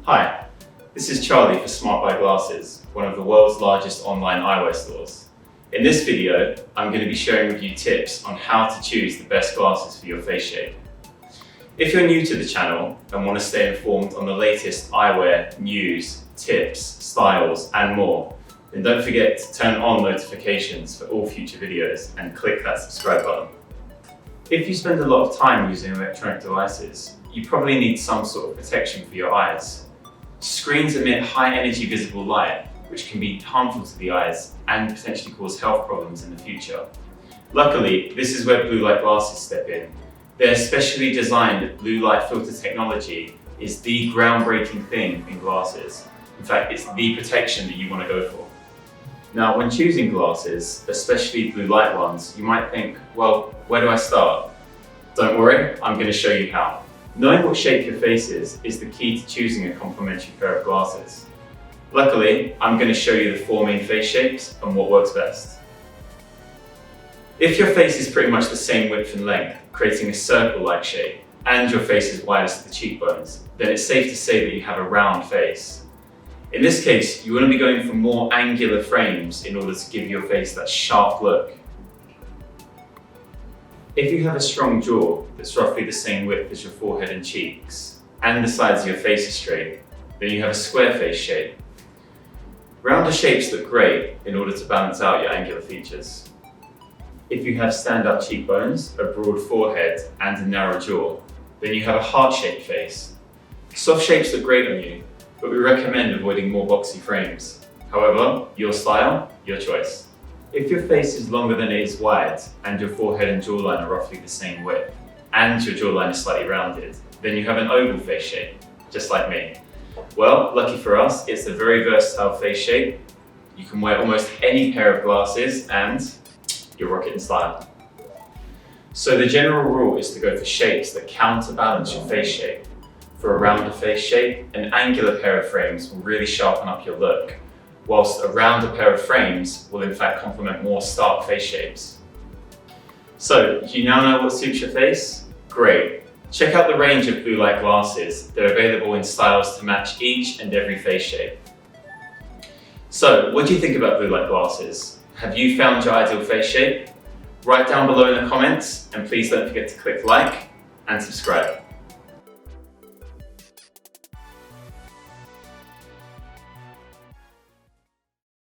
Hi, this is Charlie for SmartBuyGlasses, one of the world's largest online eyewear stores. In this video, I'm going to be sharing with you tips on how to choose the best glasses for your face shape. If you're new to the channel and want to stay informed on the latest eyewear news, tips, styles and more, then don't forget to turn on notifications for all future videos and click that subscribe button. If you spend a lot of time using electronic devices, you probably need some sort of protection for your eyes. Screens emit high energy visible light, which can be harmful to the eyes and potentially cause health problems in the future. Luckily, this is where blue light glasses step in. Their specially designed blue light filter technology is the groundbreaking thing in glasses. In fact, it's the protection that you want to go for. Now, when choosing glasses, especially blue light ones, you might think, well, where do I start? Don't worry, I'm going to show you how. Knowing what shape your face is the key to choosing a complementary pair of glasses. Luckily, I'm going to show you the 4 main face shapes and what works best. If your face is pretty much the same width and length, creating a circle-like shape, and your face is widest at the cheekbones, then it's safe to say that you have a round face. In this case, you want to be going for more angular frames in order to give your face that sharp look. If you have a strong jaw that's roughly the same width as your forehead and cheeks, and the sides of your face are straight, then you have a square face shape. Rounder shapes look great in order to balance out your angular features. If you have stand-up cheekbones, a broad forehead, and a narrow jaw, then you have a heart-shaped face. Soft shapes look great on you, but we recommend avoiding more boxy frames. However, your style, your choice. If your face is longer than it is wide, and your forehead and jawline are roughly the same width, and your jawline is slightly rounded, then you have an oval face shape, just like me. Well, lucky for us, it's a very versatile face shape. You can wear almost any pair of glasses and you're rocking style. So the general rule is to go for shapes that counterbalance your face shape. For a rounder face shape, an angular pair of frames will really sharpen up your look, whilst a rounder pair of frames will in fact complement more stark face shapes. So, do you now know what suits your face? Great! Check out the range of blue light glasses. They're available in styles to match each and every face shape. So, what do you think about blue light glasses? Have you found your ideal face shape? Write down below in the comments, and please don't forget to click like and subscribe.